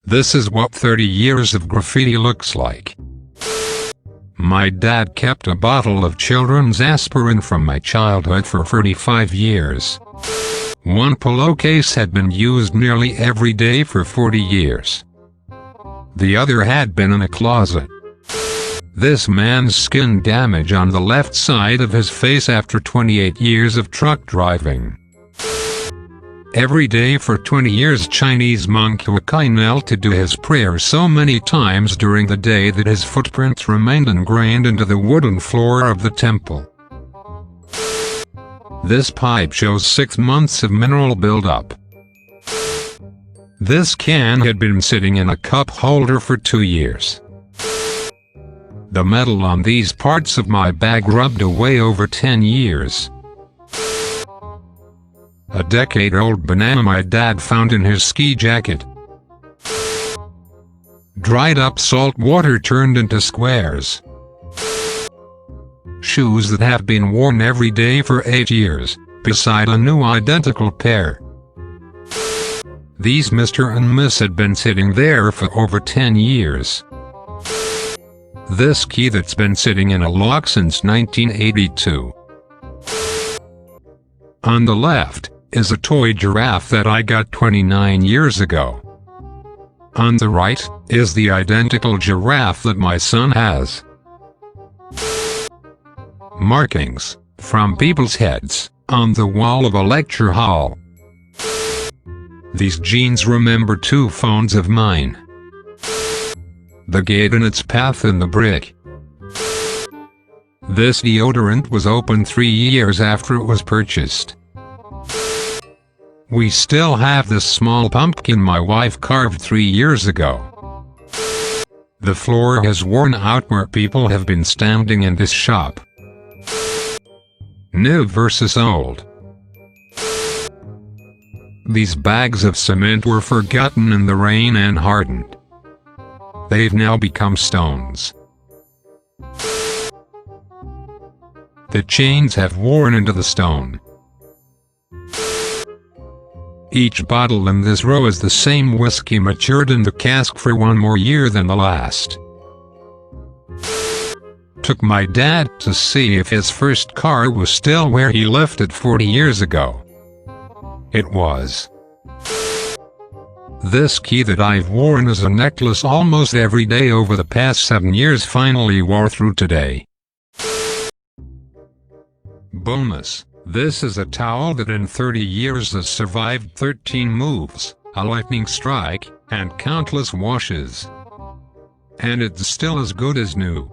This is what 30 years of graffiti looks like. My dad kept a bottle of children's aspirin from my childhood for 35 years. One pillowcase had been used nearly every day for 40 years. The other had been in a closet. This man's skin damage on the left side of his face after 28 years of truck driving. Every day for 20 years Chinese monk Huakai knelt to do his prayer so many times during the day that his footprints remained ingrained into the wooden floor of the temple. This pipe shows 6 months of mineral buildup. This can had been sitting in a cup holder for 2 years. The metal on these parts of my bag rubbed away over 10 years. A decade-old banana my dad found in his ski jacket. Dried up salt water turned into squares. Shoes that have been worn every day for 8 years, beside a new identical pair. These Mr. and Miss had been sitting there for over 10 years. This key that's been sitting in a lock since 1982. On the left is a toy giraffe that I got 29 years ago. On the right is the identical giraffe that my son has. Markings from people's heads on the wall of a lecture hall. These jeans remember 2 phones of mine. The gate in its path in the brick. This deodorant was open 3 years after it was purchased. We still have this small pumpkin my wife carved 3 years ago. The floor has worn out where people have been standing in this shop. New versus old. These bags of cement were forgotten in the rain and hardened. They've now become stones. The chains have worn into the stone. Each bottle in this row is the same whiskey matured in the cask for 1 more year than the last. Took my dad to see if his first car was still where he left it 40 years ago. It was. This key that I've worn as a necklace almost every day over the past 7 years finally wore through today. Bonus. This is a towel that in 30 years has survived 13 moves, a lightning strike, and countless washes. And it's still as good as new.